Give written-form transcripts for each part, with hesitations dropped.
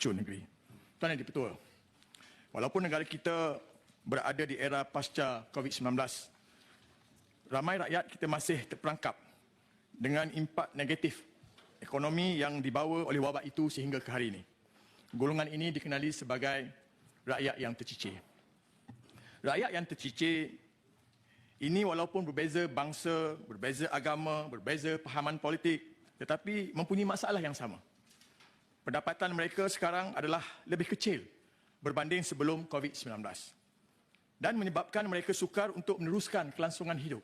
cun negeri. Tuan Yang Dipertua, walaupun negara kita berada di era pasca COVID-19, ramai rakyat kita masih terperangkap dengan impak negatif ekonomi yang dibawa oleh wabak itu sehingga ke hari ini. Golongan ini dikenali sebagai rakyat yang tercicir. Rakyat yang tercicir ini walaupun berbeza bangsa, berbeza agama, berbeza pahaman politik, tetapi mempunyai masalah yang sama. Pendapatan mereka sekarang adalah lebih kecil berbanding sebelum COVID-19 dan menyebabkan mereka sukar untuk meneruskan kelangsungan hidup.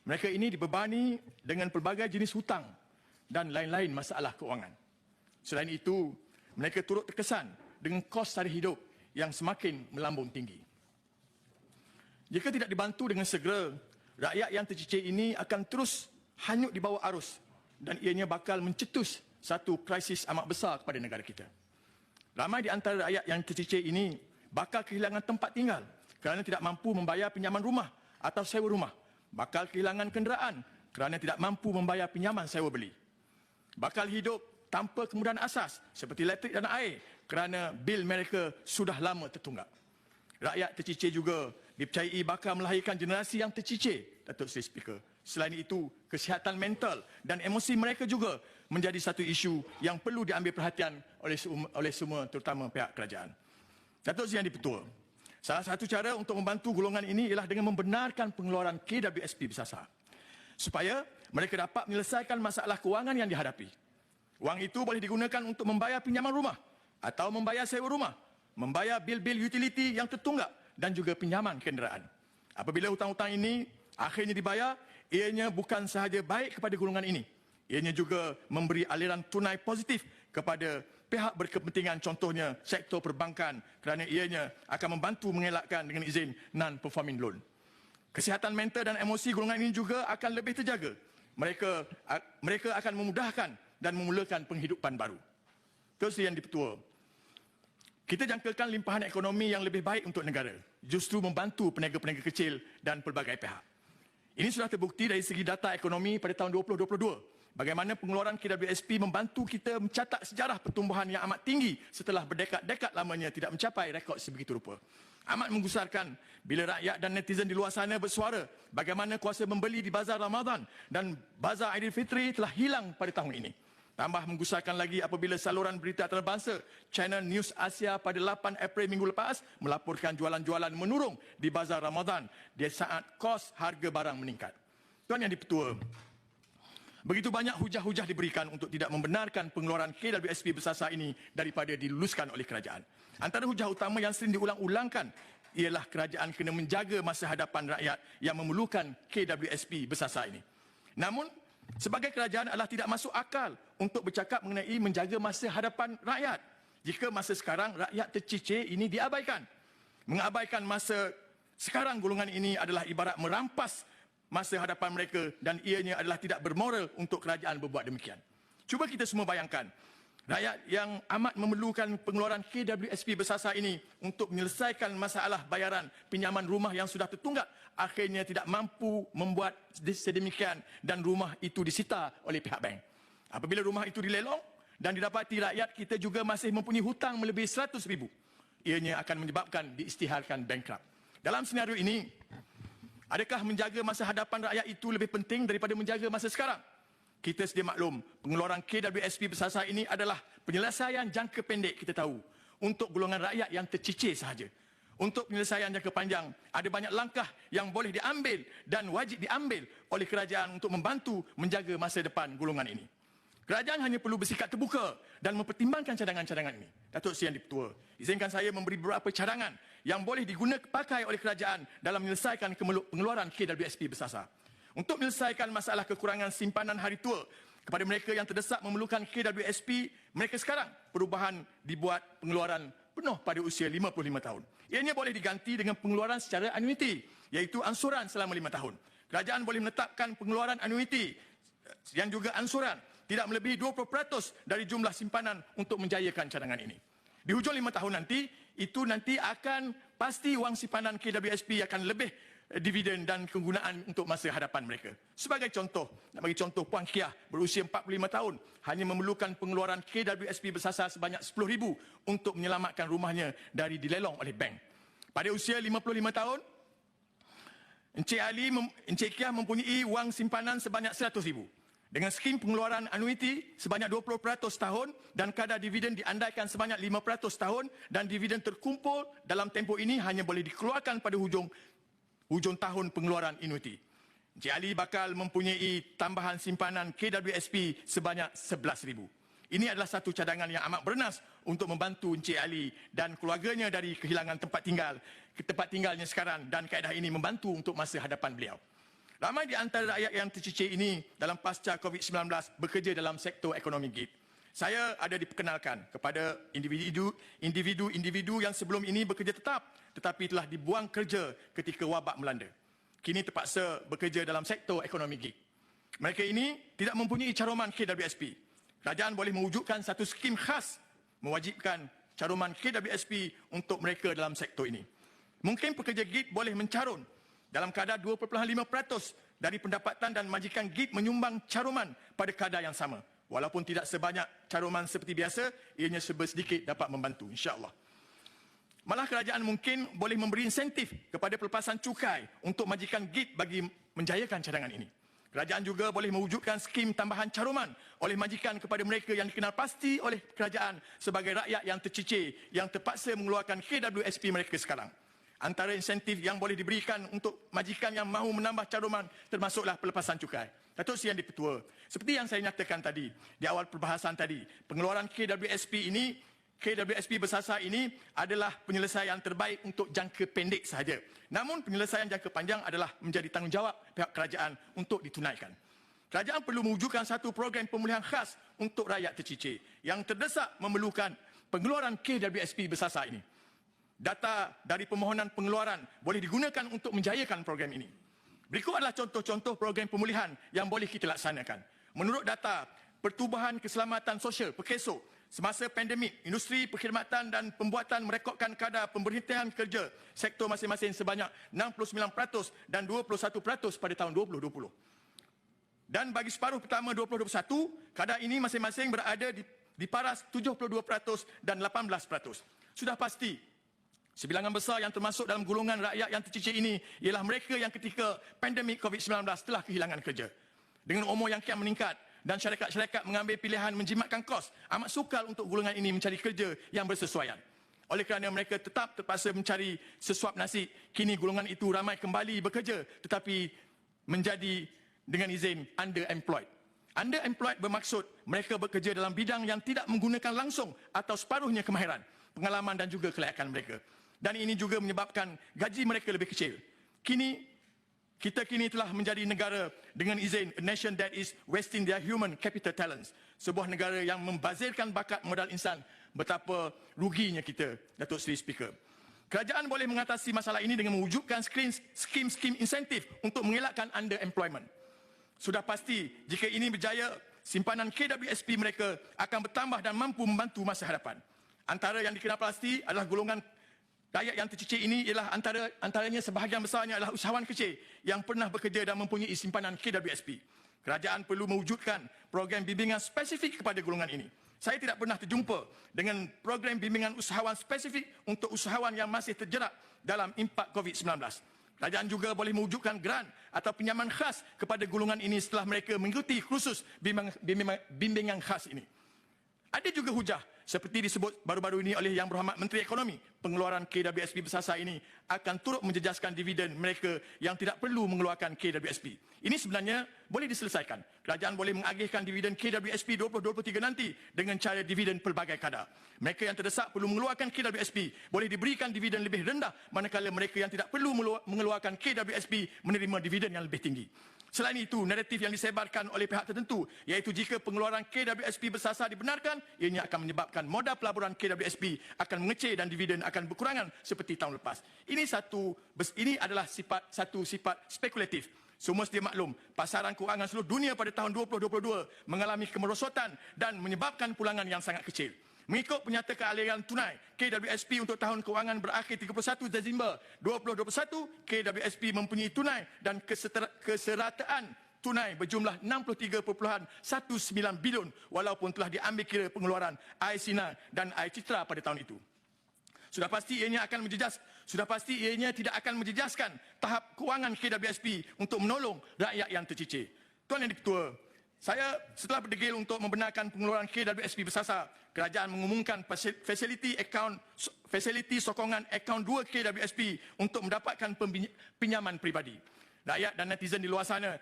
Mereka ini dibebani dengan pelbagai jenis hutang dan lain-lain masalah keuangan. Selain itu, mereka turut terkesan dengan kos tarikh hidup yang semakin melambung tinggi. Jika tidak dibantu dengan segera, rakyat yang tercicir ini akan terus hanyut di bawah arus dan ianya bakal mencetus satu krisis amat besar kepada negara kita. Ramai di antara rakyat yang tercicir ini bakal kehilangan tempat tinggal kerana tidak mampu membayar pinjaman rumah atau sewa rumah. Bakal kehilangan kenderaan kerana tidak mampu membayar pinjaman sewa beli. Bakal hidup tanpa kemudahan asas seperti elektrik dan air kerana bil mereka sudah lama tertunggak. Rakyat tercicir juga dipercayai bakal melahirkan generasi yang tercicir, Datuk Seri Speaker. Selain itu, kesihatan mental dan emosi mereka juga menjadi satu isu yang perlu diambil perhatian oleh semua, terutama pihak kerajaan. Datuk Seri Yang Dipertua, salah satu cara untuk membantu golongan ini ialah dengan membenarkan pengeluaran KWSP bersasar, supaya mereka dapat menyelesaikan masalah kewangan yang dihadapi. Wang itu boleh digunakan untuk membayar pinjaman rumah atau membayar sewa rumah, membayar bil-bil utiliti yang tertunggak dan juga pinjaman kenderaan. Apabila hutang-hutang ini akhirnya dibayar, ianya bukan sahaja baik kepada golongan ini, ianya juga memberi aliran tunai positif kepada pihak berkepentingan, contohnya sektor perbankan, kerana ianya akan membantu mengelakkan dengan izin non-performing loan. Kesihatan mental dan emosi golongan ini juga akan lebih terjaga. Mereka akan memudahkan dan memulakan penghidupan baru. Terus Yang Dipertua, kita jangkakan limpahan ekonomi yang lebih baik untuk negara, justru membantu peniaga-peniaga kecil dan pelbagai pihak. Ini sudah terbukti dari segi data ekonomi pada tahun 2022. Bagaimana pengeluaran KWSP membantu kita mencatat sejarah pertumbuhan yang amat tinggi setelah berdekad-dekad lamanya tidak mencapai rekod sebegitu rupa. Amat menggusarkan bila rakyat dan netizen di luar sana bersuara bagaimana kuasa membeli di bazar Ramadan dan bazar Aidilfitri telah hilang pada tahun ini. Tambah menggusarkan lagi apabila saluran berita antarabangsa Channel News Asia pada 8 April minggu lepas melaporkan jualan-jualan menurun di bazar Ramadan di saat kos harga barang meningkat. Tuan Yang Dipertua, begitu banyak hujah-hujah diberikan untuk tidak membenarkan pengeluaran KWSP bersasar ini daripada diluluskan oleh kerajaan. Antara hujah utama yang sering diulang-ulangkan ialah kerajaan kena menjaga masa hadapan rakyat yang memerlukan KWSP bersasar ini. Namun, sebagai kerajaan adalah tidak masuk akal untuk bercakap mengenai menjaga masa hadapan rakyat jika masa sekarang rakyat tercicir ini diabaikan. Mengabaikan masa sekarang golongan ini adalah ibarat merampas masa hadapan mereka dan ianya adalah tidak bermoral untuk kerajaan berbuat demikian. Cuba kita semua bayangkan, rakyat yang amat memerlukan pengeluaran KWSP bersasar ini untuk menyelesaikan masalah bayaran pinjaman rumah yang sudah tertunggak, akhirnya tidak mampu membuat sedemikian dan rumah itu disita oleh pihak bank. Apabila rumah itu dilelong dan didapati rakyat kita juga masih mempunyai hutang melebihi 100,000, ianya akan menyebabkan diisytiharkan bankrupt. Dalam senario ini, adakah menjaga masa hadapan rakyat itu lebih penting daripada menjaga masa sekarang? Kita sedia maklum, pengeluaran KWSP bersasar ini adalah penyelesaian jangka pendek kita tahu untuk golongan rakyat yang tercicir sahaja. Untuk penyelesaian jangka panjang, ada banyak langkah yang boleh diambil dan wajib diambil oleh kerajaan untuk membantu menjaga masa depan golongan ini. Kerajaan hanya perlu bersikap terbuka dan mempertimbangkan cadangan-cadangan ini. Datuk Seri Yang Dipertua, izinkan saya memberi beberapa cadangan yang boleh digunakan pakai oleh kerajaan dalam menyelesaikan pengeluaran KWSP bersasar. Untuk menyelesaikan masalah kekurangan simpanan hari tua kepada mereka yang terdesak memerlukan KWSP, mereka sekarang perubahan dibuat pengeluaran penuh pada usia 55 tahun. Ianya boleh diganti dengan pengeluaran secara anuiti, iaitu ansuran selama 5 tahun. Kerajaan boleh menetapkan pengeluaran anuiti yang juga ansuran tidak melebihi 20% dari jumlah simpanan untuk menjayakan cadangan ini. Di hujung 5 tahun nanti, itu nanti akan pasti wang simpanan KWSP akan lebih dividen dan kegunaan untuk masa hadapan mereka. Sebagai contoh, nak bagi contoh, Puan Kiah berusia 45 tahun hanya memerlukan pengeluaran KWSP bersasar sebanyak RM10,000 untuk menyelamatkan rumahnya dari dilelong oleh bank. Pada usia 55 tahun, Encik Kiah mempunyai wang simpanan sebanyak RM100,000. Dengan skim pengeluaran anuiti sebanyak 20% tahun dan kadar dividen diandaikan sebanyak 5% tahun dan dividen terkumpul dalam tempoh ini hanya boleh dikeluarkan pada hujung tahun pengeluaran anuiti. Encik Ali bakal mempunyai tambahan simpanan KWSP sebanyak RM11,000. Ini adalah satu cadangan yang amat bernas untuk membantu Encik Ali dan keluarganya dari kehilangan tempat tinggalnya sekarang, dan kaedah ini membantu untuk masa hadapan beliau. Ramai di antara rakyat yang tercicir ini dalam pasca COVID-19 bekerja dalam sektor ekonomi gig. Saya ada diperkenalkan kepada individu yang sebelum ini bekerja tetap tetapi telah dibuang kerja ketika wabak melanda. Kini terpaksa bekerja dalam sektor ekonomi gig. Mereka ini tidak mempunyai caruman KWSP. Kerajaan boleh mewujudkan satu skim khas mewajibkan caruman KWSP untuk mereka dalam sektor ini. Mungkin pekerja gig boleh mencarun dalam kadar 2.5% dari pendapatan dan majikan gig menyumbang caruman pada kadar yang sama. Walaupun tidak sebanyak caruman seperti biasa, ianya serba sedikit dapat membantu, insya-Allah. Malah kerajaan mungkin boleh memberi insentif kepada pelepasan cukai untuk majikan gig bagi menjayakan cadangan ini. Kerajaan juga boleh mewujudkan skim tambahan caruman oleh majikan kepada mereka yang dikenal pasti oleh kerajaan sebagai rakyat yang tercicir yang terpaksa mengeluarkan KWSP mereka sekarang. Antara insentif yang boleh diberikan untuk majikan yang mahu menambah caruman termasuklah pelepasan cukai. Datuk Seri Yang di-Pertua, seperti yang saya nyatakan tadi di awal perbahasan tadi, pengeluaran KWSP bersasar ini adalah penyelesaian terbaik untuk jangka pendek sahaja. Namun penyelesaian jangka panjang adalah menjadi tanggungjawab pihak kerajaan untuk ditunaikan. Kerajaan perlu mewujudkan satu program pemulihan khas untuk rakyat tercicir yang terdesak memerlukan pengeluaran KWSP bersasar ini. Data dari permohonan pengeluaran boleh digunakan untuk menjayakan program ini. Berikut adalah contoh-contoh program pemulihan yang boleh kita laksanakan. Menurut data Pertubuhan Keselamatan Sosial (PKSO), semasa pandemik, industri perkhidmatan dan pembuatan merekodkan kadar pemberhentian kerja sektor masing-masing sebanyak 69% dan 21% pada tahun 2020. Dan bagi separuh pertama 2021, kadar ini masing-masing berada di paras 72% dan 18%. Sudah pasti, sebilangan besar yang termasuk dalam golongan rakyat yang tercicir ini ialah mereka yang ketika pandemik COVID-19 telah kehilangan kerja. Dengan umur yang kian meningkat dan syarikat-syarikat mengambil pilihan menjimatkan kos, amat sukar untuk golongan ini mencari kerja yang bersesuaian. Oleh kerana mereka tetap terpaksa mencari sesuap nasi, kini golongan itu ramai kembali bekerja tetapi menjadi dengan izin underemployed. Underemployed bermaksud mereka bekerja dalam bidang yang tidak menggunakan langsung atau separuhnya kemahiran, pengalaman dan juga kelayakan mereka. Dan ini juga menyebabkan gaji mereka lebih kecil. Kita kini telah menjadi negara dengan izin a nation that is wasting their human capital talents. Sebuah negara yang membazirkan bakat modal insan. Betapa ruginya kita, Datuk Seri Speaker. Kerajaan boleh mengatasi masalah ini dengan mewujudkan skim-skim insentif untuk mengelakkan underemployment. Sudah pasti jika ini berjaya, simpanan KWSP mereka akan bertambah dan mampu membantu masa hadapan. Antara yang dikenal pasti adalah golongan rakyat yang tercicir ini ialah antaranya sebahagian besarnya adalah usahawan kecil yang pernah bekerja dan mempunyai simpanan KWSP. Kerajaan perlu mewujudkan program bimbingan spesifik kepada golongan ini. Saya tidak pernah terjumpa dengan program bimbingan usahawan spesifik untuk usahawan yang masih terjerat dalam impak COVID-19. Kerajaan juga boleh mewujudkan grant atau pinjaman khas kepada golongan ini setelah mereka mengikuti kursus bimbingan khas ini. Ada juga hujah seperti disebut baru-baru ini oleh Yang Berhormat Menteri Ekonomi, pengeluaran KWSP bersasar ini akan turut menjejaskan dividen mereka yang tidak perlu mengeluarkan KWSP. Ini sebenarnya boleh diselesaikan. Kerajaan boleh mengagihkan dividen KWSP 2023 nanti dengan cara dividen pelbagai kadar. Mereka yang terdesak perlu mengeluarkan KWSP boleh diberikan dividen lebih rendah, manakala mereka yang tidak perlu mengeluarkan KWSP menerima dividen yang lebih tinggi. Selain itu, naratif yang disebarkan oleh pihak tertentu, iaitu jika pengeluaran KWSP bersasar dibenarkan, ianya akan menyebabkan modal pelaburan KWSP akan mengecil dan dividen akan berkurangan seperti tahun lepas. Ini adalah satu sifat spekulatif. Semua sedia maklum, pasaran kewangan seluruh dunia pada tahun 2022 mengalami kemerosotan dan menyebabkan pulangan yang sangat kecil. Mengikut penyata aliran tunai KWSP untuk tahun kewangan berakhir 31 Disember 2021, KWSP mempunyai tunai dan keserataan tunai berjumlah 63.19 bilion walaupun telah diambil kira pengeluaran air sinar dan air citra pada tahun itu. Sudah pasti ianya tidak akan menjejaskan tahap kewangan KWSP untuk menolong rakyat yang tercicir. Tuan Yang Di-Ketua, saya setelah berdegil untuk membenarkan pengeluaran KWSP bersasar, kerajaan mengumumkan fasiliti sokongan akaun 2 KWSP untuk mendapatkan pinjaman peribadi. Rakyat dan netizen di luar sana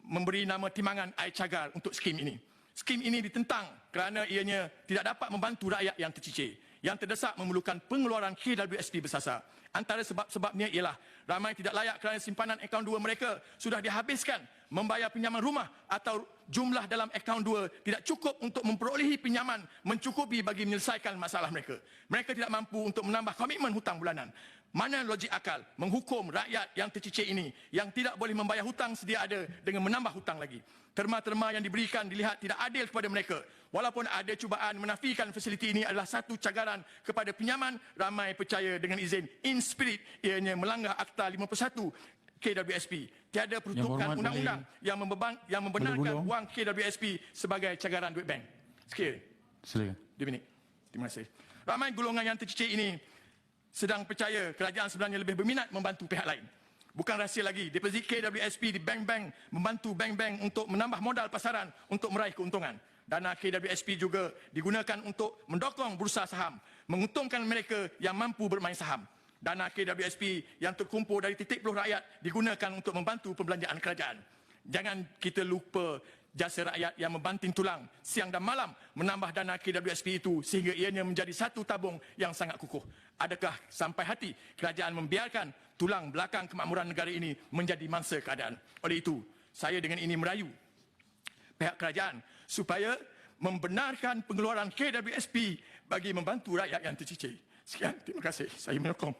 memberi nama timbangan air cagar untuk skim ini. Skim ini ditentang kerana ianya tidak dapat membantu rakyat yang tercicir, yang terdesak memerlukan pengeluaran KWSP bersasar. Antara sebab-sebabnya ialah ramai tidak layak kerana simpanan akaun 2 mereka sudah dihabiskan membayar pinjaman rumah atau jumlah dalam akaun 2 tidak cukup untuk memperolehi pinjaman mencukupi bagi menyelesaikan masalah mereka. Mereka tidak mampu untuk menambah komitmen hutang bulanan. Mana logik akal menghukum rakyat yang tercicir ini yang tidak boleh membayar hutang sedia ada dengan menambah hutang lagi. Terma-terma yang diberikan dilihat tidak adil kepada mereka. Walaupun ada cubaan menafikan fasiliti ini adalah satu cagaran kepada pinjaman, ramai percaya dengan izin in spirit ianya melanggar Akta 51 KWSP. Tiada peruntukan undang-undang yang membenarkan wang KWSP sebagai cagaran duit bank. Sekian. Silakan. 2 minit. Terima kasih. Ramai golongan yang tercicir ini sedang percaya kerajaan sebenarnya lebih berminat membantu pihak lain. Bukan rahsia lagi, deposit KWSP di bank-bank membantu bank-bank untuk menambah modal pasaran untuk meraih keuntungan. Dana KWSP juga digunakan untuk mendokong bursa saham, menguntungkan mereka yang mampu bermain saham. Dana KWSP yang terkumpul dari titik peluh rakyat digunakan untuk membantu pembelanjaan kerajaan. Jangan kita lupa jasa rakyat yang membanting tulang siang dan malam menambah dana KWSP itu sehingga ianya menjadi satu tabung yang sangat kukuh. Adakah sampai hati kerajaan membiarkan tulang belakang kemakmuran negara ini menjadi mangsa keadaan? Oleh itu, saya dengan ini merayu pihak kerajaan supaya membenarkan pengeluaran KWSP bagi membantu rakyat yang tercicir. Sekian, terima kasih. Saya menyokong.